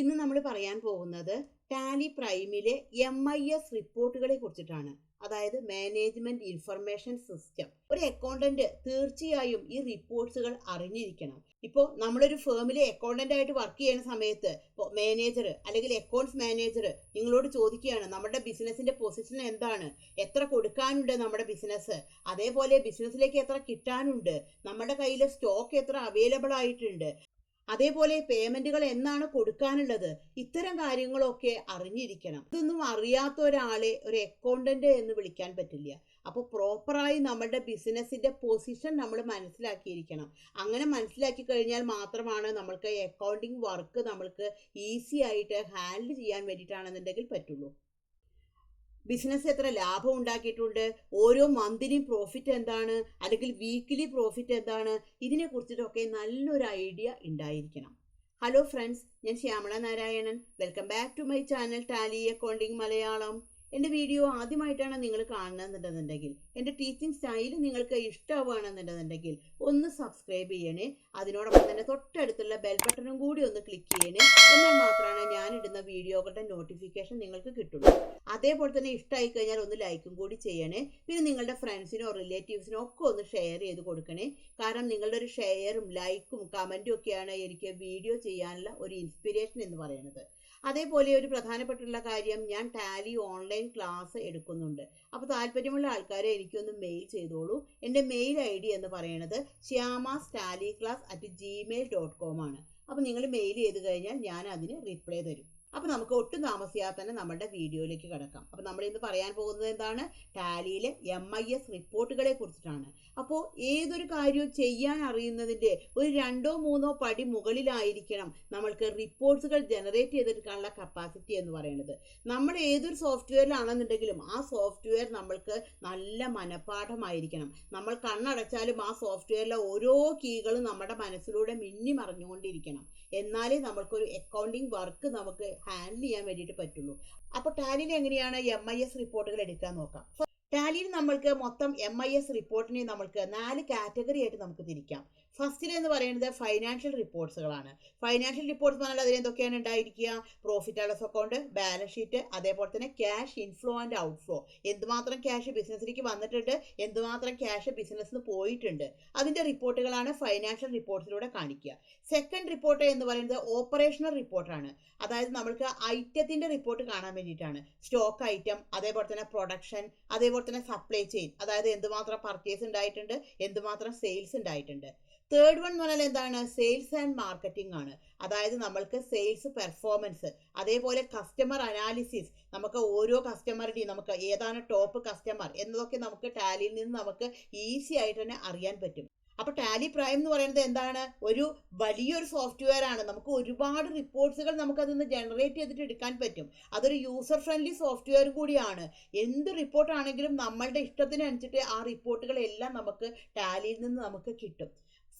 ഇന്ന് നമ്മൾ പറയാൻ പോകുന്നത് ടാലി പ്രൈമിലെ MIS റിപ്പോർട്ടുകളെ കുറിച്ചിട്ടാണ്. അതായത് മാനേജ്മെന്റ് ഇൻഫർമേഷൻ സിസ്റ്റം. ഒരു അക്കൗണ്ടന്റ് തീർച്ചയായും ഈ റിപ്പോർട്ട്സുകൾ അറിഞ്ഞിരിക്കണം. ഇപ്പോൾ നമ്മളൊരു ഫേമിലെ അക്കൗണ്ടന്റ് ആയിട്ട് വർക്ക് ചെയ്യുന്ന സമയത്ത് ഇപ്പോൾ മാനേജർ അല്ലെങ്കിൽ അക്കൗണ്ട്സ് മാനേജർ നിങ്ങളോട് ചോദിക്കുകയാണ് നമ്മുടെ ബിസിനസിന്റെ പൊസിഷൻ എന്താണ്, എത്ര കൊടുക്കാനുണ്ട് നമ്മുടെ ബിസിനസ്, അതേപോലെ ബിസിനസ്സിലേക്ക് എത്ര കിട്ടാനുണ്ട്, നമ്മുടെ കയ്യിൽ സ്റ്റോക്ക് എത്ര അവൈലബിൾ ആയിട്ടുണ്ട്, അതേപോലെ പേയ്മെന്റുകൾ എന്നാണ് കൊടുക്കാനുള്ളത്. ഇത്തരം കാര്യങ്ങളൊക്കെ അറിഞ്ഞിരിക്കണം. ഇതൊന്നും അറിയാത്ത ഒരാളെ ഒരു അക്കൗണ്ടന്റ് എന്ന് വിളിക്കാൻ പറ്റില്ല. അപ്പോൾ പ്രോപ്പറായി നമ്മുടെ ബിസിനസിന്റെ പൊസിഷൻ നമ്മൾ മനസ്സിലാക്കിയിരിക്കണം. അങ്ങനെ മനസ്സിലാക്കി കഴിഞ്ഞാൽ മാത്രമാണ് നമ്മൾക്ക് അക്കൗണ്ടിങ് വർക്ക് നമ്മൾക്ക് ഈസി ആയിട്ട് ഹാൻഡിൽ ചെയ്യാൻ വേണ്ടിയിട്ടാണെന്നുണ്ടെങ്കിൽ പറ്റുള്ളൂ. ബിസിനസ് എത്ര ലാഭം ഉണ്ടാക്കിയിട്ടുണ്ട്, ഓരോ മന്തിലും പ്രോഫിറ്റ് എന്താണ്, അല്ലെങ്കിൽ വീക്കിലി പ്രോഫിറ്റ് എന്താണ്, ഇതിനെ കുറിച്ചിട്ടൊക്കെ നല്ലൊരു ഐഡിയ ഉണ്ടായിരിക്കണം. ഹലോ ഫ്രണ്ട്സ്, ഞാൻ Shyamala Narayanan. Welcome back to my channel Tally accounting Malayalam. എൻ്റെ വീഡിയോ ആദ്യമായിട്ടാണ് നിങ്ങൾ കാണുന്നുണ്ടെന്നുണ്ടെങ്കിൽ, എൻ്റെ ടീച്ചിങ് സ്റ്റൈൽ നിങ്ങൾക്ക് ഇഷ്ടമാണെന്നുണ്ടെന്നുണ്ടെങ്കിൽ ഒന്ന് സബ്സ്ക്രൈബ് ചെയ്യണേ. അതിനോടൊപ്പം തന്നെ തൊട്ടടുത്തുള്ള ബെൽ ബട്ടണും കൂടി ഒന്ന് ക്ലിക്ക് ചെയ്യണേ. എന്നാൽ മാത്രമാണ് ഞാനിടുന്ന വീഡിയോകളുടെ നോട്ടിഫിക്കേഷൻ നിങ്ങൾക്ക് കിട്ടുള്ളൂ. അതേപോലെ തന്നെ ഇഷ്ടമായി കഴിഞ്ഞാൽ ഒന്ന് ലൈക്കും കൂടി ചെയ്യണേ. പിന്നെ നിങ്ങളുടെ ഫ്രണ്ട്സിനോ റിലേറ്റീവ്സിനോ ഒക്കെ ഒന്ന് ഷെയർ ചെയ്ത് കൊടുക്കണേ. കാരണം നിങ്ങളുടെ ഒരു ഷെയറും ലൈക്കും കമൻറ്റും ഒക്കെയാണ് എനിക്ക് വീഡിയോ ചെയ്യാനുള്ള ഒരു ഇൻസ്പിറേഷൻ എന്ന് പറയുന്നത്. അതേപോലെ ഒരു പ്രധാനപ്പെട്ടുള്ള കാര്യം, ഞാൻ ടാലി ഓൺലൈൻ ക്ലാസ് എടുക്കുന്നുണ്ട്. അപ്പോൾ താല്പര്യമുള്ള ആൾക്കാരെ എനിക്കൊന്ന് മെയിൽ ചെയ്തോളൂ. എൻ്റെ മെയിൽ ID എന്ന് പറയുന്നത് shyamastaliclass@gmail.com ആണ്. അപ്പോൾ നിങ്ങൾ മെയിൽ ചെയ്ത് കഴിഞ്ഞാൽ ഞാൻ അതിന് റിപ്ലൈ തരും. അപ്പോൾ നമുക്ക് ഒട്ടും താമസിയാതെ തന്നെ നമ്മുടെ വീഡിയോയിലേക്ക് കിടക്കാം. അപ്പോൾ നമ്മൾ ഇന്ന് പറയാൻ പോകുന്നത് എന്താണ്, ടാലിയിലെ MIS റിപ്പോർട്ടുകളെ കുറിച്ചിട്ടാണ്. അപ്പോൾ ഏതൊരു കാര്യവും ചെയ്യാൻ അറിയുന്നതിൻ്റെ ഒരു 2-3 പടി മുകളിലായിരിക്കണം നമ്മൾക്ക് റിപ്പോർട്ട്സുകൾ ജനറേറ്റ് ചെയ്തെടുക്കാനുള്ള കപ്പാസിറ്റി എന്ന് പറയുന്നത്. നമ്മൾ ഏതൊരു സോഫ്റ്റ്വെയറിലാണെന്നുണ്ടെങ്കിലും ആ സോഫ്റ്റ്വെയർ നമ്മൾക്ക് നല്ല മനഃപ്പാഠമായിരിക്കണം. നമ്മൾ കണ്ണടച്ചാലും ആ സോഫ്റ്റ്വെയറിലെ ഓരോ കീകളും നമ്മുടെ മനസ്സിലൂടെ മിന്നി മറിഞ്ഞുകൊണ്ടിരിക്കണം. എന്നാലേ നമ്മൾക്കൊരു അക്കൗണ്ടിങ് വർക്ക് നമുക്ക് ഹാൻഡിൽ ചെയ്യാൻ വേണ്ടിയിട്ട് പറ്റുള്ളൂ. അപ്പോൾ ടാലിയിൽ എങ്ങനെയാണ് MIS റിപ്പോർട്ടുകൾ എടുക്കാൻ നോക്കാം. ടാലിയിൽ നമ്മൾക്ക് മൊത്തം MIS റിപ്പോർട്ടിനെ നമ്മൾക്ക് 4 കാറ്റഗറി ആയിട്ട് നമുക്ക് തിരിക്കാം. ഫസ്റ്റിലെന്ന് പറയുന്നത് ഫൈനാൻഷ്യൽ റിപ്പോർട്ട്സുകളാണ്. ഫൈനാൻഷ്യൽ റിപ്പോർട്ട്സ് പറഞ്ഞാൽ അതിൽ എന്തൊക്കെയാണ് ഉണ്ടായിരിക്കുക, profit and loss account, balance sheet, അതേപോലെ തന്നെ ക്യാഷ് ഇൻഫ്ലോ ആൻഡ് ഔട്ട്ഫ്ലോ, എന്തുമാത്രം ക്യാഷ് ബിസിനസ്സിലേക്ക് വന്നിട്ടുണ്ട്, എന്തുമാത്രം ക്യാഷ് ബിസിനസ്സിന് പോയിട്ടുണ്ട്, അതിൻ്റെ റിപ്പോർട്ടുകളാണ് ഫൈനാൻഷ്യൽ റിപ്പോർട്ട്സിലൂടെ കാണിക്കുക. സെക്കൻഡ് റിപ്പോർട്ട് എന്ന് പറയുന്നത് ഓപ്പറേഷണൽ റിപ്പോർട്ടാണ്. അതായത് നമ്മൾക്ക് ഐറ്റത്തിൻ്റെ റിപ്പോർട്ട് കാണാൻ വേണ്ടിയിട്ടാണ്. സ്റ്റോക്ക് ഐറ്റം, അതേപോലെ തന്നെ പ്രൊഡക്ഷൻ, അതേപോലെ തന്നെ സപ്ലൈ ചെയിൻ, അതായത് എന്തുമാത്രം പർച്ചേസ് ഉണ്ടായിട്ടുണ്ട്, എന്തുമാത്രം സെയിൽസ് ഉണ്ടായിട്ടുണ്ട്. തേർഡ് വൺ എന്ന് പറഞ്ഞാൽ എന്താണ്, സെയിൽസ് ആൻഡ് മാർക്കറ്റിംഗ് ആണ്. അതായത് നമ്മൾക്ക് സെയിൽസ് പെർഫോമൻസ്, അതേപോലെ കസ്റ്റമർ അനാലിസിസ്, നമുക്ക് ഓരോ കസ്റ്റമറുടെയും നമുക്ക് ഏതാണ് ടോപ്പ് കസ്റ്റമർ എന്നതൊക്കെ നമുക്ക് ടാലിയിൽ നിന്ന് നമുക്ക് ഈസി ആയിട്ട് തന്നെ അറിയാൻ പറ്റും. അപ്പോൾ ടാലി പ്രൈം എന്ന് പറയുന്നത് എന്താണ്, ഒരു വലിയൊരു സോഫ്റ്റ്വെയർ ആണ്. നമുക്ക് ഒരുപാട് റിപ്പോർട്ട്സുകൾ നമുക്കതൊന്ന് ജനറേറ്റ് ചെയ്തിട്ട് എടുക്കാൻ പറ്റും. അതൊരു യൂസർ ഫ്രണ്ട്ലി സോഫ്റ്റ്വെയർ കൂടിയാണ്. എന്ത് റിപ്പോർട്ടാണെങ്കിലും നമ്മളുടെ ഇഷ്ടത്തിനനുസരിച്ച് ആ റിപ്പോർട്ടുകളെല്ലാം നമുക്ക് ടാലിയിൽ നിന്ന് നമുക്ക് കിട്ടും.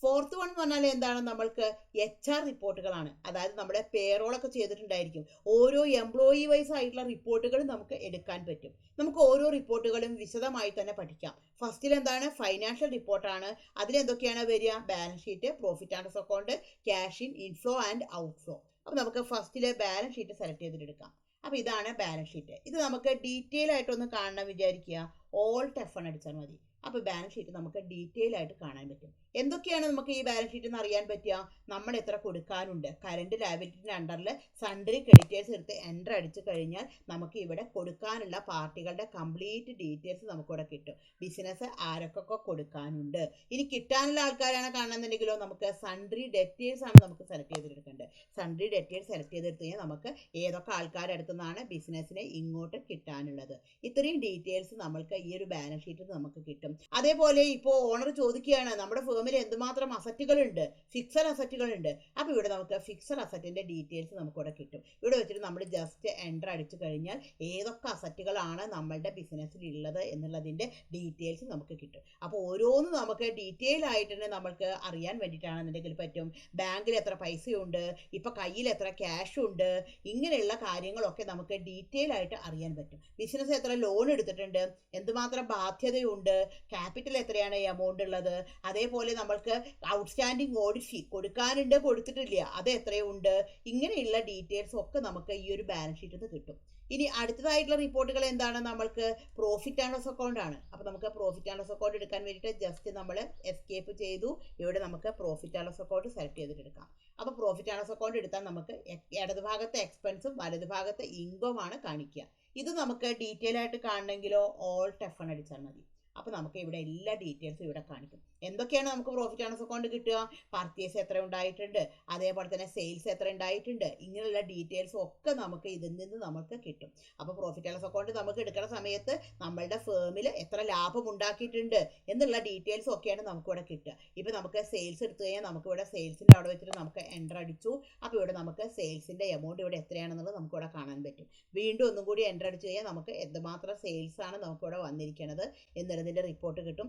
ഫോർത്ത് വൺ എന്ന് പറഞ്ഞാൽ എന്താണ്, നമ്മൾക്ക് HR റിപ്പോർട്ടുകളാണ്. അതായത് നമ്മുടെ പേറോളൊക്കെ ചെയ്തിട്ടുണ്ടായിരിക്കും. ഓരോ എംപ്ലോയി വൈസ് ആയിട്ടുള്ള റിപ്പോർട്ടുകൾ നമുക്ക് എടുക്കാൻ പറ്റും. നമുക്ക് ഓരോ റിപ്പോർട്ടുകളും വിശദമായി തന്നെ പഠിക്കാം. ഫസ്റ്റിൽ എന്താണ്, ഫൈനാൻഷ്യൽ റിപ്പോർട്ടാണ്. അതിലെന്തൊക്കെയാണ് വരിക, balance sheet, profit and loss account, cash inflow and outflow. അപ്പോൾ നമുക്ക് ഫസ്റ്റിലെ ബാലൻസ് ഷീറ്റ് സെലക്ട് ചെയ്തിട്ട് എടുക്കാം. അപ്പോൾ ഇതാണ് ബാലൻസ് ഷീറ്റ്. ഇത് നമുക്ക് ഡീറ്റെയിൽ ആയിട്ടൊന്ന് കാണണം വിചാരിക്കുക, Alt F1 അടിച്ചാൽ മതി. അപ്പോൾ ബാലൻസ് ഷീറ്റ് നമുക്ക് ഡീറ്റെയിൽ ആയിട്ട് കാണാൻ പറ്റും. എന്തൊക്കെയാണ് നമുക്ക് ഈ ബാലൻസ് ഷീറ്റ് എന്ന് അറിയാൻ പറ്റുക, നമ്മൾ എത്ര കൊടുക്കാനുണ്ട്, കറണ്ട് ലയബിലിറ്റിൻ്റെ അണ്ടറിൽ സൺഡ്രി ക്രെഡിറ്റേഴ്സ് എടുത്ത് എൻ്റർ അടിച്ചു കഴിഞ്ഞാൽ നമുക്ക് ഇവിടെ കൊടുക്കാനുള്ള പാർട്ടികളുടെ കംപ്ലീറ്റ് ഡീറ്റെയിൽസ് നമുക്കിവിടെ കിട്ടും. ബിസിനസ് ആരൊക്കെ കൊടുക്കാനുണ്ട്. ഇനി കിട്ടാനുള്ള ആൾക്കാരാണ് കാണുന്നുണ്ടെങ്കിലോ നമുക്ക് സൺഡ്രി ഡെറ്റേഴ്സ് ആണ് നമുക്ക് സെലക്ട് ചെയ്തെടുക്കേണ്ടത്. സൺഡ്രി ഡെറ്റേഴ്സ് സെലക്ട് ചെയ്തെടുത്ത് കഴിഞ്ഞാൽ നമുക്ക് ഏതൊക്കെ ആൾക്കാരുടെ അടുത്തു നിന്നാണ് ബിസിനസ്സിനെ ഇങ്ങോട്ട് കിട്ടാനുള്ളത്. ഇത്രയും ഡീറ്റെയിൽസ് നമ്മൾക്ക് ഈ ഒരു ബാലൻസ് ഷീറ്റ് നമുക്ക് കിട്ടും. അതേപോലെ ഇപ്പോൾ ഓണർ ചോദിക്കുകയാണ് നമ്മുടെ ഫേമിൽ എന്തുമാത്രം അസറ്റുകളുണ്ട്, ഫിക്സഡ് അസറ്റുകളുണ്ട്. അപ്പോൾ ഇവിടെ നമുക്ക് ഫിക്സഡ് അസറ്റിൻ്റെ ഡീറ്റെയിൽസ് നമുക്കിവിടെ കിട്ടും. ഇവിടെ വെച്ചിട്ട് നമ്മൾ ജസ്റ്റ് എൻ്റർ അടിച്ചു കഴിഞ്ഞാൽ ഏതൊക്കെ അസറ്റുകളാണ് നമ്മളുടെ ബിസിനസ്സിലുള്ളത് എന്നുള്ളതിൻ്റെ ഡീറ്റെയിൽസ് നമുക്ക് കിട്ടും. അപ്പോൾ ഓരോന്നും നമുക്ക് ഡീറ്റെയിൽ ആയിട്ട് തന്നെ നമുക്ക് അറിയാൻ വേണ്ടിയിട്ടാണെന്നുണ്ടെങ്കിൽ പറ്റും. ബാങ്കിൽ എത്ര പൈസയുണ്ട്, ഇപ്പോൾ കയ്യിൽ എത്ര ക്യാഷ് ഉണ്ട്, ഇങ്ങനെയുള്ള കാര്യങ്ങളൊക്കെ നമുക്ക് ഡീറ്റെയിൽ ആയിട്ട് അറിയാൻ പറ്റും. ബിസിനസ് എത്ര ലോൺ എടുത്തിട്ടുണ്ട്, എന്തുമാത്രം ബാധ്യതയുണ്ട്, ക്യാപിറ്റൽ എത്രയാണ് എമൗണ്ട് ഉള്ളത്, അതേപോലെ നമ്മൾക്ക് ഔട്ട്സ്റ്റാൻഡിങ് ഓഡിറ്റ് ഫീ കൊടുക്കാനുണ്ട്, കൊടുത്തിട്ടില്ല, അത് എത്രയുണ്ട്, ഇങ്ങനെയുള്ള ഡീറ്റെയിൽസ് ഒക്കെ നമുക്ക് ഈ ഒരു ബാലൻസ് ഷീറ്റിൽ നിന്ന് കിട്ടും. ഇനി അടുത്തതായിട്ടുള്ള റിപ്പോർട്ടുകൾ എന്താണ്, നമ്മൾക്ക് പ്രോഫിറ്റ് ആൻഡ് ലോസ് അക്കൗണ്ട് ആണ്. അപ്പോൾ നമുക്ക് പ്രോഫിറ്റ് ആൻഡ് ലോസ് അക്കൗണ്ട് എടുക്കാൻ വേണ്ടിയിട്ട് ജസ്റ്റ് നമ്മൾ എസ്കേപ്പ് ചെയ്തു. ഇവിടെ നമുക്ക് profit and loss account select ചെയ്തിട്ട് എടുക്കാം. അപ്പോൾ പ്രോഫിറ്റ് ആൻഡ് ലോസ് അക്കൗണ്ട് എടുത്താൽ നമുക്ക് ഇടതുഭാഗത്തെ എക്സ്പെൻസും വലതുഭാഗത്തെ ഇൻകം ആണ് കാണിക്കുക. ഇത് നമുക്ക് ഡീറ്റെയിൽ ആയിട്ട് കാണണമെങ്കിലോ Alt+F അടിച്ചാൽ മതി. അപ്പോൾ നമുക്ക് ഇവിടെ എല്ലാ ഡീറ്റെയിൽസും ഇവിടെ കാണിക്കും. എന്തൊക്കെയാണ് നമുക്ക് പ്രോഫിറ്റ് ആൻഡ് ലോസ് അക്കൗണ്ട് കിട്ടുക, പർച്ചേസ് എത്ര ഉണ്ടായിട്ടുണ്ട്, അതേപോലെ തന്നെ സെയിൽസ് എത്ര ഉണ്ടായിട്ടുണ്ട്, ഇങ്ങനെയുള്ള ഡീറ്റെയിൽസും ഒക്കെ നമുക്ക് ഇതിൽ നിന്ന് നമുക്ക് കിട്ടും. അപ്പോൾ പ്രോഫിറ്റ് ആൻഡ് ലോസ് അക്കൗണ്ട് നമുക്ക് എടുക്കുന്ന സമയത്ത് നമ്മളുടെ ഫേമിൽ എത്ര ലാഭം ഉണ്ടാക്കിയിട്ടുണ്ട് എന്നുള്ള ഡീറ്റെയിൽസും ഒക്കെയാണ് നമുക്കിവിടെ കിട്ടുക. ഇപ്പോൾ നമുക്ക് സെയിൽസ് എടുത്തു കഴിഞ്ഞാൽ നമുക്കിവിടെ സെയിൽസിൻ്റെ അവിടെ വെച്ചിട്ട് നമുക്ക് എൻ്റർ അടിച്ചു. അപ്പോൾ ഇവിടെ നമുക്ക് സെയിൽസിൻ്റെ എമൗണ്ട് ഇവിടെ എത്രയാണെന്നുള്ളത് നമുക്കിവിടെ കാണാൻ പറ്റും. വീണ്ടും ഒന്നും കൂടി എൻ്റർ അടിച്ചു കഴിഞ്ഞാൽ നമുക്ക് എന്തുമാത്രം സെയിൽസ് ആണ് നമുക്കിവിടെ വന്നിരിക്കുന്നത് എന്നുള്ളതിൻ്റെ റിപ്പോർട്ട് കിട്ടും.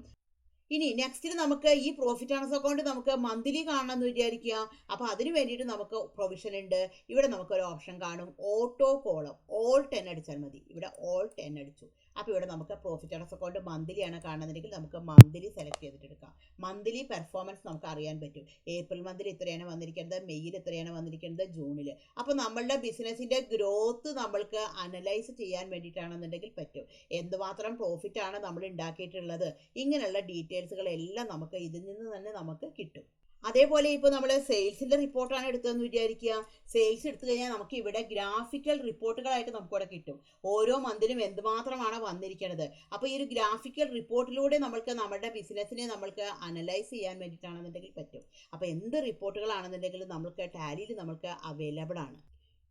ഇനി നെക്സ്റ്റിൽ നമുക്ക് ഈ പ്രോഫിറ്റ് ആൻഡ് ലോസ് അക്കൗണ്ട് നമുക്ക് മന്ത്ലി കാണണമെന്ന് വിചാരിക്കുക. അപ്പോൾ അതിന് വേണ്ടിയിട്ട് നമുക്ക് പ്രൊവിഷൻ ഉണ്ട്. ഇവിടെ നമുക്കൊരു ഓപ്ഷൻ കാണും, ഓട്ടോ കോളം, Alt+N അടിച്ചാൽ മതി. ഇവിടെ Alt+N അടിച്ചു. അപ്പോൾ ഇവിടെ നമുക്ക് profit and loss account monthly ആണ് കാണുന്നതെങ്കിൽ നമുക്ക് മന്ത്ലി സെലക്ട് ചെയ്തിട്ട് എടുക്കാം. മന്ത്ലി പെർഫോമൻസ് നമുക്ക് അറിയാൻ പറ്റും. ഏപ്രിൽ മന്തിൽ ഇത്രയാണ് വന്നിരിക്കുന്നത്, മെയ്യിൽ ഇത്രയാണ് വന്നിരിക്കുന്നത്, ജൂണിൽ. അപ്പോൾ നമ്മളുടെ ബിസിനസ്സിൻ്റെ ഗ്രോത്ത് നമ്മൾക്ക് അനലൈസ് ചെയ്യാൻ വേണ്ടിയിട്ടാണെന്നുണ്ടെങ്കിൽ പറ്റും. എന്തുമാത്രം പ്രോഫിറ്റ് ആണ് നമ്മൾ ഉണ്ടാക്കിയിട്ടുള്ളത്, ഇങ്ങനെയുള്ള ഡീറ്റെയിൽസുകളെല്ലാം നമുക്ക് ഇതിൽ നിന്ന് തന്നെ നമുക്ക് കിട്ടും. അതേപോലെ ഇപ്പോൾ നമ്മൾ സെയിൽസിൻ്റെ റിപ്പോർട്ടാണ് എടുത്തതെന്ന് വിചാരിക്കുക. സെയിൽസ് എടുത്തു കഴിഞ്ഞാൽ നമുക്ക് ഇവിടെ ഗ്രാഫിക്കൽ റിപ്പോർട്ടുകളായിട്ട് നമുക്കിവിടെ കിട്ടും. ഓരോ മന്തിലും എന്തുമാത്രമാണ് വന്നിരിക്കുന്നത്. അപ്പോൾ ഈ ഒരു ഗ്രാഫിക്കൽ റിപ്പോർട്ടിലൂടെ നമുക്ക് നമ്മുടെ ബിസിനസ്സിനെ നമ്മൾക്ക് അനലൈസ് ചെയ്യാൻ വേണ്ടിയിട്ടാണെന്നുണ്ടെങ്കിൽ പറ്റും. അപ്പോൾ എന്ത് റിപ്പോർട്ടുകളാണെന്നുണ്ടെങ്കിലും നമുക്ക് ടാലിയിൽ നമുക്ക് അവൈലബിൾ ആണ്.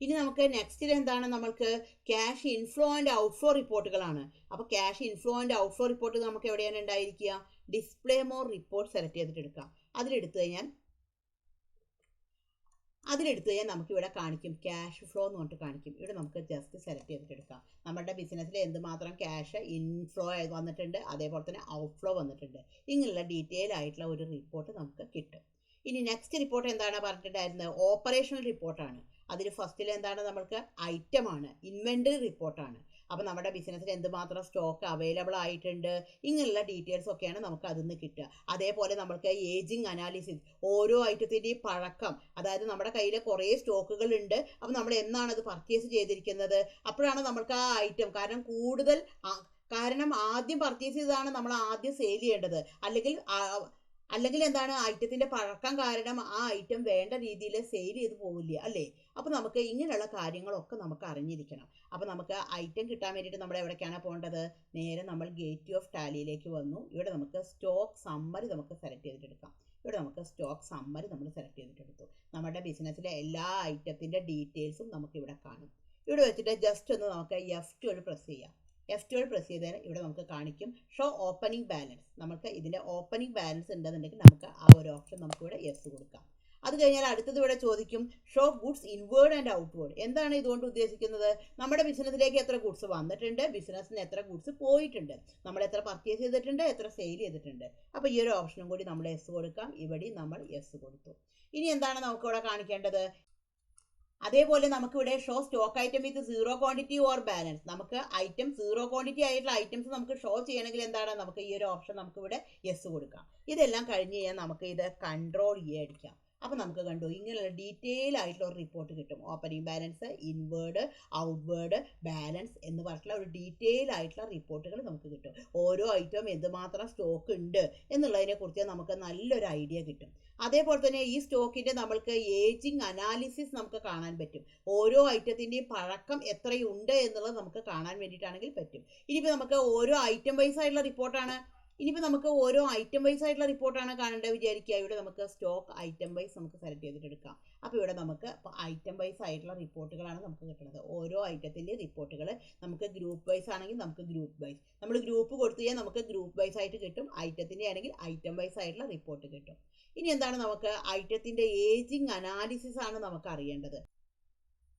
ഇനി നമുക്ക് നെക്സ്റ്റിൽ എന്താണ്, നമ്മൾക്ക് ക്യാഷ് ഇൻഫ്ലോ ആൻഡ് ഔട്ട്ഫ്ലോ റിപ്പോർട്ടുകളാണ്. അപ്പോൾ cash inflow and outflow report നമുക്ക് എവിടെയാണ് ഉണ്ടായിരിക്കുക, ഡിസ്പ്ലേ മോർ റിപ്പോർട്ട് സെലക്ട് ചെയ്തിട്ട് എടുക്കാം. അതിലെടുത്തു കഴിഞ്ഞാൽ നമുക്കിവിടെ കാണിക്കും ക്യാഷ് ഫ്ലോ എന്ന് പറഞ്ഞിട്ട് കാണിക്കും. ഇവിടെ നമുക്ക് ജസ്റ്റ് സെലക്ട് ചെയ്തിട്ട് എടുക്കാം. നമ്മുടെ ബിസിനസ്സിൽ എന്തുമാത്രം ക്യാഷ് ഇൻഫ്ലോ വന്നിട്ടുണ്ട്, അതേപോലെ തന്നെ ഔട്ട്ഫ്ലോ വന്നിട്ടുണ്ട്, ഇങ്ങനെയുള്ള ഡീറ്റെയിൽ ആയിട്ടുള്ള ഒരു റിപ്പോർട്ട് നമുക്ക് കിട്ടും. ഇനി നെക്സ്റ്റ് റിപ്പോർട്ട് എന്താണ് പറഞ്ഞിട്ടുണ്ടായിരുന്നത്, ഓപ്പറേഷണൽ റിപ്പോർട്ടാണ്. അതിൽ ഫസ്റ്റിൽ എന്താണ്, നമ്മൾക്ക് ഐറ്റമാണ്, ഇൻവെൻ്ററി റിപ്പോർട്ടാണ്. അപ്പോൾ നമ്മുടെ ബിസിനസ്സിൽ എന്തുമാത്രം സ്റ്റോക്ക് അവൈലബിൾ ആയിട്ടുണ്ട്, ഇങ്ങനെയുള്ള ഡീറ്റെയിൽസ് ഒക്കെയാണ് നമുക്ക് അതിൽ നിന്ന് കിട്ടുക. അതേപോലെ നമ്മൾക്ക് ഏജിങ് അനാലിസിസ്, ഓരോ ഐറ്റത്തിൻ്റെയും പഴക്കം, അതായത് നമ്മുടെ കയ്യിൽ കുറേ സ്റ്റോക്കുകൾ ഉണ്ട്, അപ്പോൾ നമ്മൾ എന്നാണ് അത് പർച്ചേസ് ചെയ്തിരിക്കുന്നത്, അപ്പോഴാണ് നമ്മൾക്ക് ആ ഐറ്റം, കാരണം ആദ്യം പർച്ചേസ് ചെയ്തതാണ് നമ്മൾ ആദ്യം സെയിൽ ചെയ്യേണ്ടത്, അല്ലെങ്കിൽ എന്താണ്, ഐറ്റത്തിൻ്റെ പഴക്കം കാരണം ആ ഐറ്റം വേണ്ട രീതിയിൽ സെയിൽ ചെയ്ത് പോവില്ല അല്ലേ. അപ്പോൾ നമുക്ക് ഇങ്ങനെയുള്ള കാര്യങ്ങളൊക്കെ നമുക്ക് അറിഞ്ഞിരിക്കണം. അപ്പോൾ നമുക്ക് ഐറ്റം കിട്ടാൻ വേണ്ടിയിട്ട് നമ്മൾ എവിടേക്കാണ് പോകേണ്ടത്, നേരെ നമ്മൾ ഗേറ്റ് ഓഫ് ടാലിയിലേക്ക് വന്നു. ഇവിടെ നമുക്ക് സ്റ്റോക്ക് സമ്മറി നമുക്ക് സെലക്ട് ചെയ്തിട്ടെടുക്കാം. ഇവിടെ നമുക്ക് സ്റ്റോക്ക് സമ്മറി നമ്മൾ സെലക്ട് ചെയ്തിട്ടെടുത്തു. നമ്മുടെ ബിസിനസ്സിലെ എല്ലാ ഐറ്റത്തിൻ്റെ ഡീറ്റെയിൽസും നമുക്കിവിടെ കാണും. ഇവിടെ വെച്ചിട്ട് ജസ്റ്റ് ഒന്ന് നമുക്ക് F12 പ്രസ് ചെയ്യാം. F12 പ്രസ് ചെയ്താൽ ഇവിടെ നമുക്ക് കാണിക്കും ഷോ ഓപ്പണിംഗ് ബാലൻസ്. നമുക്ക് ഇതിൻ്റെ ഓപ്പണിംഗ് ബാലൻസ് ഉണ്ടെന്നുണ്ടെങ്കിൽ നമുക്ക് ആ ഒരു ഓപ്ഷൻ നമുക്കിവിടെ യെസ് കൊടുക്കാം. അത് കഴിഞ്ഞാൽ അടുത്തത് ഇവിടെ ചോദിക്കും show goods inward and outward. എന്താണ് ഇതുകൊണ്ട് ഉദ്ദേശിക്കുന്നത്, നമ്മുടെ ബിസിനസ്സിലേക്ക് എത്ര ഗുഡ്സ് വന്നിട്ടുണ്ട്, ബിസിനസ്സിന് എത്ര ഗുഡ്സ് പോയിട്ടുണ്ട്, നമ്മൾ എത്ര പർച്ചേസ് ചെയ്തിട്ടുണ്ട്, എത്ര സെയിൽ ചെയ്തിട്ടുണ്ട്. അപ്പോൾ ഈ ഒരു ഓപ്ഷനും കൂടി നമ്മൾ യെസ് കൊടുക്കാം. ഇവിടെ നമ്മൾ യെസ് കൊടുത്തു. ഇനി എന്താണ് നമുക്കിവിടെ കാണിക്കേണ്ടത്, അതേപോലെ നമുക്കിവിടെ show stock item with zero quantity or balance. നമുക്ക് ഐറ്റം സീറോ ക്വാണ്ടിറ്റി ആയിട്ടുള്ള ഐറ്റംസ് നമുക്ക് ഷോ ചെയ്യണമെങ്കിൽ എന്താണ്, നമുക്ക് ഈ ഒരു ഓപ്ഷൻ നമുക്കിവിടെ യെസ് കൊടുക്കാം. ഇതെല്ലാം കഴിഞ്ഞ് കഴിഞ്ഞാൽ നമുക്ക് ഇത് കൺട്രോൾ അടിക്കാം. അപ്പോൾ നമുക്ക് കണ്ടു ഇങ്ങനെയുള്ള ഡീറ്റെയിൽ ആയിട്ടുള്ള ഒരു റിപ്പോർട്ട് കിട്ടും. Opening balance, inward, outward, balance എന്ന് പറഞ്ഞിട്ടുള്ള ഒരു ഡീറ്റെയിൽ ആയിട്ടുള്ള റിപ്പോർട്ടുകൾ നമുക്ക് കിട്ടും. ഓരോ ഐറ്റവും എന്തുമാത്രം സ്റ്റോക്ക് ഉണ്ട് എന്നുള്ളതിനെക്കുറിച്ച് നമുക്ക് നല്ലൊരു ഐഡിയ കിട്ടും. അതേപോലെ തന്നെ ഈ സ്റ്റോക്കിൻ്റെ നമ്മൾക്ക് ഏജിങ് അനാലിസിസ് നമുക്ക് കാണാൻ പറ്റും. ഓരോ ഐറ്റത്തിൻ്റെയും പഴക്കം എത്രയുണ്ട് എന്നുള്ളത് നമുക്ക് കാണാൻ വേണ്ടിയിട്ടാണെങ്കിൽ പറ്റും. ഇനിയിപ്പോൾ നമുക്ക് ഓരോ ഐറ്റം വൈസ് ആയിട്ടുള്ള റിപ്പോർട്ടാണ് കാണേണ്ടത് വിചാരിക്കുക. ഇവിടെ നമുക്ക് സ്റ്റോക്ക് ഐറ്റം വൈസ് നമുക്ക് സെലക്ട് ചെയ്തിട്ടെടുക്കാം. അപ്പോൾ ഇവിടെ നമുക്ക് ഐറ്റം വൈസ് ആയിട്ടുള്ള റിപ്പോർട്ടുകളാണ് നമുക്ക് കിട്ടുന്നത്. ഓരോ ഐറ്റത്തിൻ്റെ റിപ്പോർട്ടുകൾ നമുക്ക് ഗ്രൂപ്പ് വൈസ് ആണെങ്കിൽ നമുക്ക് ഗ്രൂപ്പ് വൈസ്, നമ്മൾ ഗ്രൂപ്പ് കൊടുത്തു കഴിഞ്ഞാൽ നമുക്ക് ഗ്രൂപ്പ് വൈസ് ആയിട്ട് കിട്ടും. ഐറ്റത്തിൻ്റെ ആണെങ്കിൽ ഐറ്റം വൈസ് ആയിട്ടുള്ള റിപ്പോർട്ട് കിട്ടും. ഇനി എന്താണ്, നമുക്ക് ഐറ്റത്തിൻ്റെ ഏജിങ് അനാലിസിസ് ആണ് നമുക്ക് അറിയേണ്ടത്.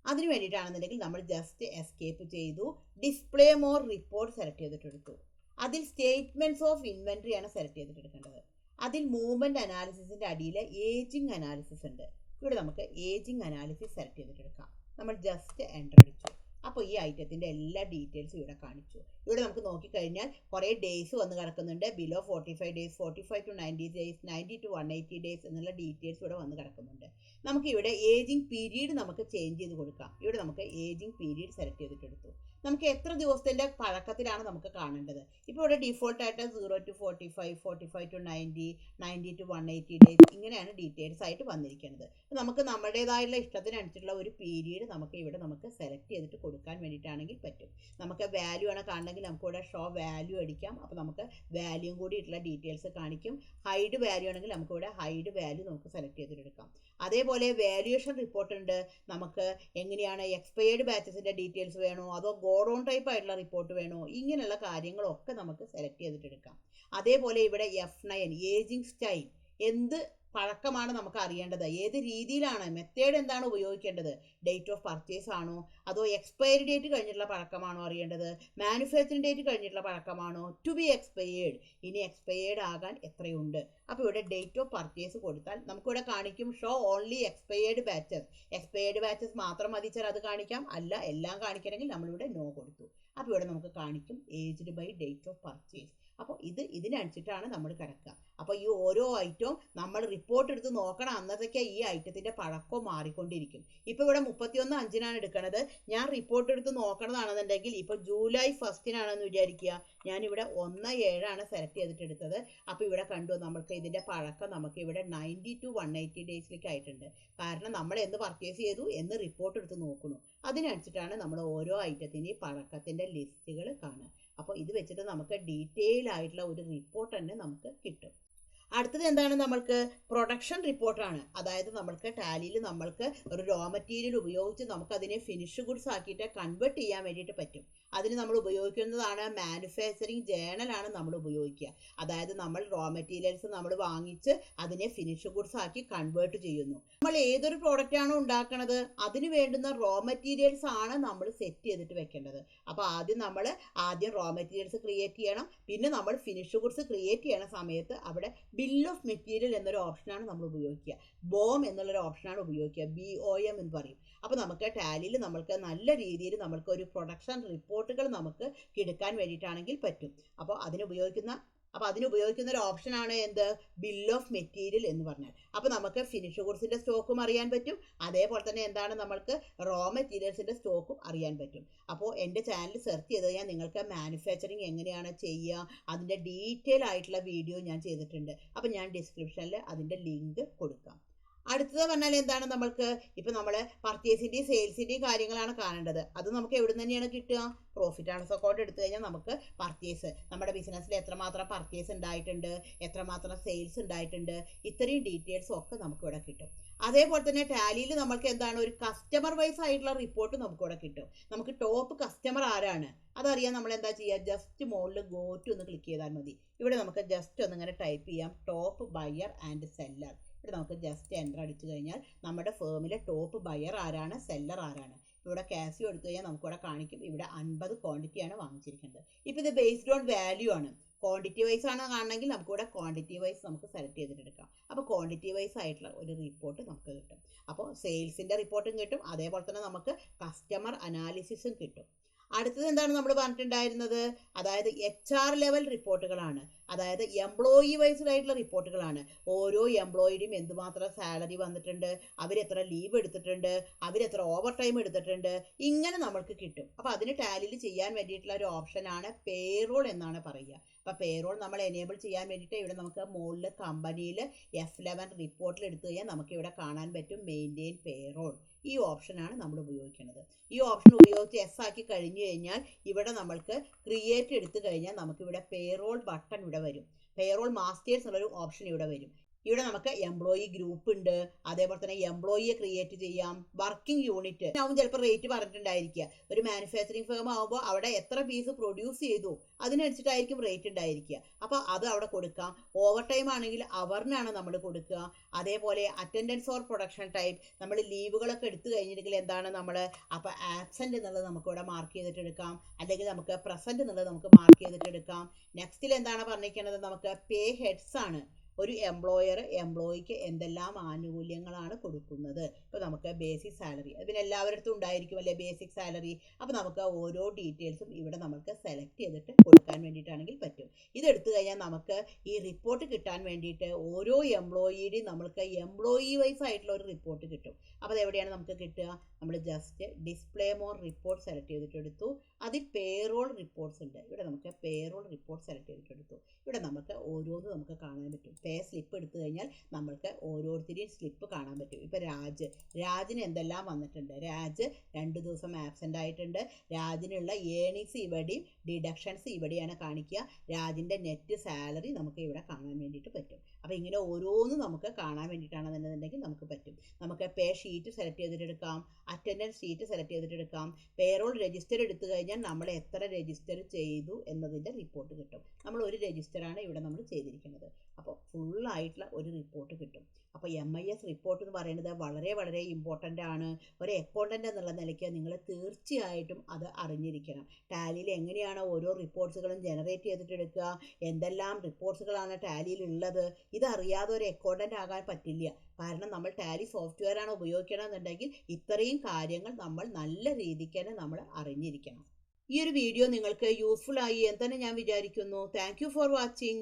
അതിന് വേണ്ടിയിട്ടാണെന്നുണ്ടെങ്കിൽ നമ്മൾ ജസ്റ്റ് എസ്കേപ്പ് ചെയ്തു, ഡിസ്പ്ലേ മോർ റിപ്പോർട്ട് സെലക്ട് ചെയ്തിട്ടെടുത്തു. അതിൽ സ്റ്റേറ്റ്മെൻറ്റ്സ് ഓഫ് ഇൻവെൻട്രി ആണ് സെലക്ട് ചെയ്തിട്ടെടുക്കേണ്ടത്. അതിൽ മൂവ്മെൻറ്റ് അനാലിസിസിൻ്റെ അടിയിൽ ഏജിങ് അനാലിസിസ് ഉണ്ട്. ഇവിടെ നമുക്ക് ഏജിങ് അനാലിസിസ് സെലക്ട് ചെയ്തിട്ടെടുക്കാം. നമ്മൾ ജസ്റ്റ് എൻ്റർ അടിച്ചു. അപ്പോൾ ഈ ഐറ്റത്തിൻ്റെ എല്ലാ ഡീറ്റെയിൽസും ഇവിടെ കാണിച്ചു. ഇവിടെ നമുക്ക് നോക്കിക്കഴിഞ്ഞാൽ കുറേ ഡേയ്സ് വന്ന് കിടക്കുന്നുണ്ട്. Below 45 days, 45 to 90 days, 90 to 180 days എന്നുള്ള ഡീറ്റെയിൽസ് ഇവിടെ വന്ന് കിടക്കുന്നുണ്ട്. നമുക്കിവിടെ ഏജിങ് പീരീഡ് നമുക്ക് ചേഞ്ച് ചെയ്ത് കൊടുക്കാം. ഇവിടെ നമുക്ക് ഏജിങ് പീരീഡ് സെലക്ട് ചെയ്തിട്ടെടുത്തു. നമുക്ക് എത്ര ദിവസത്തിൻ്റെ പഴക്കത്തിലാണ് നമുക്ക് കാണേണ്ടത്. ഇപ്പോൾ ഇവിടെ ഡിഫോൾട്ടായിട്ട് 0 to 45, 45 to 90, 90 to 180 ഡേയ്സ് ഇങ്ങനെയാണ് ഡീറ്റെയിൽസ് ആയിട്ട് വന്നിരിക്കുന്നത്. നമുക്ക് നമ്മുടേതായുള്ള ഇഷ്ടത്തിനനുസരിച്ചുള്ള ഒരു പീരീഡ് നമുക്ക് ഇവിടെ നമുക്ക് സെലക്ട് ചെയ്തിട്ട് കൊടുക്കാൻ വേണ്ടിയിട്ടാണെങ്കിൽ പറ്റും. നമുക്ക് വാല്യൂ ആണ് കാണണമെങ്കിൽ നമുക്ക് ഇവിടെ ഷോ വാല്യൂ അടിക്കാം. അപ്പോൾ നമുക്ക് വാല്യൂയും കൂടിയിട്ടുള്ള ഡീറ്റെയിൽസ് കാണിക്കും. ഹൈഡ് വാല്യൂ ആണെങ്കിൽ നമുക്ക് ഇവിടെ ഹൈഡ് വാല്യൂ നമുക്ക് സെലക്ട് ചെയ്തിട്ടെടുക്കാം. അതേപോലെ വാല്യുവേഷൻ റിപ്പോർട്ട് ഉണ്ട്. നമുക്ക് എങ്ങനെയാണ് എക്സ്പയർഡ് ബാച്ചസിൻ്റെ ഡീറ്റെയിൽസ് വേണോ അതോ ഗോഡൗൺ ടൈപ്പ് ആയിട്ടുള്ള റിപ്പോർട്ട് വേണോ, ഇങ്ങനെയുള്ള കാര്യങ്ങളൊക്കെ നമുക്ക് സെലക്ട് ചെയ്തിട്ടെടുക്കാം. അതേപോലെ ഇവിടെ F9 ഏജിങ് സ്റ്റൈൽ, എന്ത് പഴക്കമാണ് നമുക്ക് അറിയേണ്ടത്, ഏത് രീതിയിലാണ്, മെത്തേഡ് എന്താണ് ഉപയോഗിക്കേണ്ടത്, ഡേറ്റ് ഓഫ് പർച്ചേസ് ആണോ അതോ എക്സ്പയറി ഡേറ്റ് കഴിഞ്ഞിട്ടുള്ള പഴക്കമാണോ അറിയേണ്ടത്, മാനുഫാക്ചറിംഗ് ഡേറ്റ് കഴിഞ്ഞിട്ടുള്ള പഴക്കമാണോ, ടു ബി എക്സ്പയർഡ്, ഇനി എക്സ്പയർഡ് ആകാൻ എത്രയുണ്ട്. അപ്പോൾ ഇവിടെ ഡേറ്റ് ഓഫ് പർച്ചേസ് കൊടുത്താൽ നമുക്കിവിടെ കാണിക്കും show only expired batches. Expired batches മാത്രം മതിച്ചാൽ അത് കാണിക്കാം, അല്ല എല്ലാം കാണിക്കണമെങ്കിൽ നമ്മളിവിടെ നോ കൊടുത്തു. അപ്പോൾ ഇവിടെ നമുക്ക് കാണിക്കും aged by date of purchase. അപ്പോൾ ഇതിനനുസരിച്ചിട്ടാണ് നമ്മൾ കിടക്കുക. അപ്പോൾ ഈ ഓരോ ഐറ്റവും നമ്മൾ റിപ്പോർട്ട് എടുത്ത് നോക്കണം. അന്നത്തേക്ക് ഈ ഐറ്റത്തിൻ്റെ പഴക്കം മാറിക്കൊണ്ടിരിക്കും. ഇപ്പോൾ ഇവിടെ 31/5 എടുക്കുന്നത്. ഞാൻ റിപ്പോർട്ട് എടുത്ത് നോക്കണതാണെന്നുണ്ടെങ്കിൽ ഇപ്പോൾ ജൂലൈ 1 വിചാരിക്കുക. ഞാനിവിടെ 1/7 സെലക്ട് ചെയ്തിട്ട് എടുത്തത്. അപ്പോൾ ഇവിടെ കണ്ടു നമ്മൾക്ക് ഇതിൻ്റെ പഴക്കം നമുക്ക് ഇവിടെ 90 to 180 ഡേയ്സിലേക്ക് ആയിട്ടുണ്ട്. കാരണം നമ്മൾ എന്ന് പർച്ചേസ് ചെയ്തു എന്ന് റിപ്പോർട്ട് എടുത്ത് നോക്കുന്നു. അതിനനുസരിച്ചിട്ടാണ് നമ്മൾ ഓരോ ഐറ്റത്തിൻ്റെയും പഴക്കത്തിൻ്റെ ലിസ്റ്റുകൾ കാണുക. അപ്പോൾ ഇത് വെച്ചിട്ട് നമുക്ക് ഡീറ്റെയിൽ ആയിട്ടുള്ള ഒരു റിപ്പോർട്ട് തന്നെ നമുക്ക് കിട്ടും. അടുത്തത് എന്താണ്, നമ്മൾക്ക് പ്രൊഡക്ഷൻ റിപ്പോർട്ടാണ്. അതായത് നമ്മൾക്ക് ടാലിയിൽ നമ്മൾക്ക് ഒരു റോ മെറ്റീരിയൽ ഉപയോഗിച്ച് നമുക്കതിനെ ഫിനിഷ് ഗുഡ്സ് ആക്കിയിട്ട് കൺവേർട്ട് ചെയ്യാൻ വേണ്ടിയിട്ട് പറ്റും. അതിന് നമ്മൾ ഉപയോഗിക്കുന്നതാണ് മാനുഫാക്ചറിങ് ജേണലാണ് നമ്മൾ ഉപയോഗിക്കുക. അതായത് നമ്മൾ റോ മെറ്റീരിയൽസ് നമ്മൾ വാങ്ങിച്ച് അതിനെ ഫിനിഷ് ഗുഡ്സ് ആക്കി കൺവേർട്ട് ചെയ്യുന്നു. നമ്മൾ ഏതൊരു പ്രോഡക്റ്റ് ആണോ ഉണ്ടാക്കുന്നത് അതിന് വേണ്ടുന്ന റോ മെറ്റീരിയൽസ് ആണ് നമ്മൾ സെറ്റ് ചെയ്തിട്ട് വെക്കേണ്ടത്. അപ്പോൾ ആദ്യം റോ മെറ്റീരിയൽസ് ക്രിയേറ്റ് ചെയ്യണം. പിന്നെ നമ്മൾ ഫിനിഷ് ഗുഡ്സ് ക്രിയേറ്റ് ചെയ്യണ സമയത്ത് അവിടെ ബിൽ ഓഫ് മെറ്റീരിയൽ എന്നൊരു ഓപ്ഷനാണ് നമ്മൾ ഉപയോഗിക്കുക. ബോം എന്നുള്ളൊരു ഓപ്ഷനാണ് ഉപയോഗിക്കുക. BOM എന്ന് പറയും. അപ്പോൾ നമുക്ക് ടാലിയിൽ നമ്മൾക്ക് നല്ല രീതിയിൽ നമ്മൾക്ക് ഒരു പ്രൊഡക്ഷൻ റിപ്പോർട്ടുകൾ നമുക്ക് എടുക്കാൻ വേണ്ടിയിട്ടാണെങ്കിൽ പറ്റും. അപ്പോൾ അതിനുപയോഗിക്കുന്ന ഒരു ഓപ്ഷനാണ് എന്ത്, ബിൽ ഓഫ് മെറ്റീരിയൽ എന്ന് പറഞ്ഞാൽ. അപ്പോൾ നമുക്ക് ഫിനിഷ് ഗുഡ്സിൻ്റെ സ്റ്റോക്കും അറിയാൻ പറ്റും. അതേപോലെ തന്നെ എന്താണ് നമ്മൾക്ക് റോ മെറ്റീരിയൽസിൻ്റെ സ്റ്റോക്കും അറിയാൻ പറ്റും. അപ്പോൾ എൻ്റെ ചാനൽ സെർച്ച് ചെയ്ത് കഴിഞ്ഞാൽ നിങ്ങൾക്ക് മാനുഫാക്ചറിങ് എങ്ങനെയാണ് ചെയ്യുക അതിൻ്റെ ഡീറ്റെയിൽ ആയിട്ടുള്ള വീഡിയോ ഞാൻ ചെയ്തിട്ടുണ്ട്. അപ്പോൾ ഞാൻ ഡിസ്ക്രിപ്ഷനിൽ അതിൻ്റെ ലിങ്ക് കൊടുക്കാം. അടുത്തത് പറഞ്ഞാൽ എന്താണ്, നമ്മൾക്ക് ഇപ്പം നമ്മൾ പർച്ചേസിൻ്റെയും സെയിൽസിൻ്റെയും കാര്യങ്ങളാണ് കാണേണ്ടത്. അത് നമുക്ക് എവിടെ നിന്ന് തന്നെയാണ് കിട്ടുക, പ്രോഫിറ്റ് ആൻഡ് ലോസ് അക്കൗണ്ട് എടുത്തു കഴിഞ്ഞാൽ നമുക്ക് പർച്ചേസ്, നമ്മുടെ ബിസിനസ്സിൽ എത്രമാത്രം പർച്ചേസ് ഉണ്ടായിട്ടുണ്ട്, എത്രമാത്രം സെയിൽസ് ഉണ്ടായിട്ടുണ്ട്, ഇത്രയും ഡീറ്റെയിൽസും ഒക്കെ നമുക്കിവിടെ കിട്ടും. അതേപോലെ തന്നെ ടാലിയിൽ നമുക്ക് എന്താണ് ഒരു കസ്റ്റമർ വൈസ് ആയിട്ടുള്ള റിപ്പോർട്ട് നമുക്കിവിടെ കിട്ടും. നമുക്ക് ടോപ്പ് കസ്റ്റമർ ആരാണ് അതറിയാൻ നമ്മൾ എന്താ ചെയ്യുക, ജസ്റ്റ് മുകളിൽ ഗോ ടു ഒന്ന് ക്ലിക്ക് ചെയ്താൽ മതി. ഇവിടെ നമുക്ക് ജസ്റ്റ് ഒന്നിങ്ങനെ ടൈപ്പ് ചെയ്യാം ടോപ്പ് ബയർ ആൻഡ് സെല്ലർ. ഇവിടെ നമുക്ക് ജസ്റ്റ് എൻ്റർ അടിച്ചു കഴിഞ്ഞാൽ നമ്മുടെ ഫേമിലെ ടോപ്പ് ബയർ ആരാണ്, സെല്ലർ ആരാണ്. ഇവിടെ കാസിയോ എടുത്തു കഴിഞ്ഞാൽ നമുക്കിവിടെ കാണിക്കും ഇവിടെ 50 ക്വാണ്ടിറ്റിയാണ് വാങ്ങിച്ചിരിക്കുന്നത്. ഇപ്പോൾ ഇത് ബേസ്ഡ് ഓൺ വാല്യൂ ആണ്. ക്വാണ്ടിറ്റി വൈസ് ആണ് കാണണമെങ്കിൽ നമുക്കിവിടെ ക്വാണ്ടിറ്റി വൈസ് നമുക്ക് സെലക്ട് ചെയ്തിട്ട് എടുക്കാം. അപ്പോൾ ക്വാണ്ടിറ്റി വൈസ് ആയിട്ടുള്ള ഒരു റിപ്പോർട്ട് നമുക്ക് കിട്ടും. അപ്പോൾ സെയിൽസിൻ്റെ റിപ്പോർട്ടും കിട്ടും. അതേപോലെ തന്നെ നമുക്ക് കസ്റ്റമർ അനാലിസിസും കിട്ടും. അടുത്തത് എന്താണ് നമ്മൾ പറഞ്ഞിട്ടുണ്ടായിരുന്നത്, അതായത് HR ലെവൽ റിപ്പോർട്ടുകളാണ്. അതായത് എംപ്ലോയി വൈസ്ഡ് ആയിട്ടുള്ള റിപ്പോർട്ടുകളാണ്. ഓരോ എംപ്ലോയിയുടെയും എന്തുമാത്രം സാലറി വന്നിട്ടുണ്ട്, അവരെത്ര ലീവ് എടുത്തിട്ടുണ്ട്, അവരെത്ര ഓവർ ടൈം എടുത്തിട്ടുണ്ട്, ഇങ്ങനെ നമ്മൾക്ക് കിട്ടും. അപ്പോൾ അതിന് ടാലിയിൽ ചെയ്യാൻ വേണ്ടിയിട്ടുള്ള ഒരു ഓപ്ഷനാണ് പേറോൾ എന്നാണ് പറയുക. അപ്പോൾ പേറോൾ നമ്മൾ എനേബിൾ ചെയ്യാൻ വേണ്ടിയിട്ട് ഇവിടെ നമുക്ക് മുകളിൽ കമ്പനിയിൽ F11 റിപ്പോർട്ടിൽ എടുത്തു കഴിഞ്ഞാൽ നമുക്കിവിടെ കാണാൻ പറ്റും മെയിൻറ്റെയിൻ പേറോൾ. ഈ ഓപ്ഷനാണ് നമ്മൾ ഉപയോഗിക്കുന്നത്. ഈ ഓപ്ഷൻ ഉപയോഗിച്ച് എസ് ആക്കി കഴിഞ്ഞു കഴിഞ്ഞാൽ ഇവിടെ നമ്മൾക്ക് ക്രിയേറ്റ് എടുത്തു കഴിഞ്ഞാൽ നമുക്കിവിടെ പേറോൾ ബട്ടൺ ഇവിടെ വരും. പേറോൾ മാസ്റ്റേഴ്സ് എന്നുള്ളൊരു ഓപ്ഷൻ ഇവിടെ വരും. ഇവിടെ നമുക്ക് എംപ്ലോയി ഗ്രൂപ്പ് ഉണ്ട്, അതേപോലെ തന്നെ എംപ്ലോയിയെ ക്രിയേറ്റ് ചെയ്യാം, വർക്കിംഗ് യൂണിറ്റ് ആവും ചിലപ്പോൾ റേറ്റ് പറഞ്ഞിട്ടുണ്ടായിരിക്കുക. ഒരു മാനുഫാക്ചറിങ് ഫേം ആകുമ്പോൾ അവിടെ എത്ര പീസ് പ്രൊഡ്യൂസ് ചെയ്തു അതിനനുസരിച്ചിട്ടായിരിക്കും റേറ്റ് ഉണ്ടായിരിക്കുക. അപ്പോൾ അത് അവിടെ കൊടുക്കാം. ഓവർ ടൈം ആണെങ്കിൽ അവറിനാണ് നമ്മൾ കൊടുക്കുക. അതേപോലെ അറ്റൻഡൻസ് ഓർ പ്രൊഡക്ഷൻ ടൈം, നമ്മൾ ലീവുകളൊക്കെ എടുത്തു കഴിഞ്ഞിട്ടുണ്ടെങ്കിൽ എന്താണ് നമ്മൾ അപ്പോൾ ആബ്സെൻ്റ് എന്നുള്ളത് നമുക്ക് ഇവിടെ മാർക്ക് ചെയ്തിട്ട് എടുക്കാം, അല്ലെങ്കിൽ നമുക്ക് പ്രസൻറ്റ് എന്നുള്ളത് നമുക്ക് മാർക്ക് ചെയ്തിട്ട് എടുക്കാം. നെക്സ്റ്റിൽ എന്താണ് പറഞ്ഞിരിക്കുന്നത്, നമുക്ക് പേ ഹെഡ്സ് ആണ്. ഒരു എംപ്ലോയർ എംപ്ലോയിക്ക് എന്തെല്ലാം ആനുകൂല്യങ്ങളാണ് കൊടുക്കുന്നത്. ഇപ്പോൾ നമുക്ക് ബേസിക് സാലറി, അതിന് എല്ലാവരുടെ ഉണ്ടായിരിക്കും അല്ലേ ബേസിക് സാലറി. അപ്പോൾ നമുക്ക് ഓരോ ഡീറ്റെയിൽസും ഇവിടെ നമുക്ക് സെലക്ട് ചെയ്തിട്ട് കൊടുക്കാൻ വേണ്ടിയിട്ടാണെങ്കിൽ പറ്റും. ഇതെടുത്തു കഴിഞ്ഞാൽ നമുക്ക് ഈ റിപ്പോർട്ട് കിട്ടാൻ വേണ്ടിയിട്ട് ഓരോ എംപ്ലോയിയുടെയും നമ്മൾക്ക് എംപ്ലോയി വൈസ് ആയിട്ടുള്ള ഒരു റിപ്പോർട്ട് കിട്ടും. അപ്പോൾ അതെവിടെയാണ് നമുക്ക് കിട്ടുക? നമ്മൾ just display more report select ചെയ്തിട്ടെടുത്തു. അതിൽ പേറോൾ റിപ്പോർട്ട്സ് ഉണ്ട്. ഇവിടെ നമുക്ക് പേറോൾ റിപ്പോർട്ട് സെലക്ട് ചെയ്തിട്ടെടുത്തു. ഇവിടെ നമുക്ക് ഓരോന്നും നമുക്ക് കാണാൻ പറ്റും. പേ സ്ലിപ്പ് എടുത്തു കഴിഞ്ഞാൽ നമ്മൾക്ക് ഓരോരുത്തരെയും സ്ലിപ്പ് കാണാൻ പറ്റും. ഇപ്പോൾ രാജിന് എന്തെല്ലാം വന്നിട്ടുണ്ട്. രാജ് 2 ദിവസം ആബ്സെൻ്റ് ആയിട്ടുണ്ട്. രാജിനുള്ള ഏണിങ്സ് ഇവിടെയും ഡിഡക്ഷൻസ് ഇവിടെയാണ് കാണിക്കുക. രാജിൻ്റെ നെറ്റ് സാലറി നമുക്ക് ഇവിടെ കാണാൻ വേണ്ടിയിട്ട് പറ്റും. അപ്പോൾ ഇങ്ങനെ ഓരോന്നും നമുക്ക് കാണാൻ വേണ്ടിയിട്ടാണെന്നുണ്ടെങ്കിൽ നമുക്ക് പറ്റും. നമുക്ക് പേ ഷീറ്റ് സെലക്ട് ചെയ്തിട്ടെടുക്കാം, അറ്റൻഡൻസ് ഷീറ്റ് സെലക്ട് ചെയ്തിട്ടെടുക്കാം. പേറോൾ രജിസ്റ്റർ എടുത്തു കഴിഞ്ഞാൽ നമ്മൾ എത്ര രജിസ്റ്റർ ചെയ്തു എന്നതിൻ്റെ റിപ്പോർട്ട് കിട്ടും. നമ്മൾ ഒരു രജിസ്റ്ററാണ് ഇവിടെ നമ്മൾ ചെയ്തിരിക്കുന്നത്. അപ്പോൾ ഫുള്ളായിട്ടുള്ള ഒരു റിപ്പോർട്ട് കിട്ടും. അപ്പോൾ MIS റിപ്പോർട്ട് എന്ന് പറയുന്നത് വളരെ വളരെ ഇമ്പോർട്ടൻ്റ് ആണ്. ഒരു അക്കൗണ്ടൻ്റ് എന്നുള്ള നിലയ്ക്ക് നിങ്ങൾ തീർച്ചയായിട്ടും അത് അറിഞ്ഞിരിക്കണം. ടാലിയിൽ എങ്ങനെയാണ് ഓരോ റിപ്പോർട്ട്സുകളും ജനറേറ്റ് ചെയ്തിട്ടെടുക്കുക, എന്തെല്ലാം റിപ്പോർട്ട്സുകളാണ് ടാലിയിൽ ഉള്ളത്, ഇതറിയാതെ ഒരു അക്കൗണ്ടൻ്റ് ആകാൻ പറ്റില്ല. കാരണം നമ്മൾ ടാലി സോഫ്റ്റ്വെയർ ആണ് ഉപയോഗിക്കണമെന്നുണ്ടെങ്കിൽ ഇത്രയും കാര്യങ്ങൾ നമ്മൾ നല്ല രീതിക്ക് തന്നെ നമ്മൾ അറിഞ്ഞിരിക്കണം. ഈ ഒരു വീഡിയോ നിങ്ങൾക്ക് യൂസ്ഫുൾ ആയി എന്ന് തന്നെ ഞാൻ വിചാരിക്കുന്നു. Thank you for watching.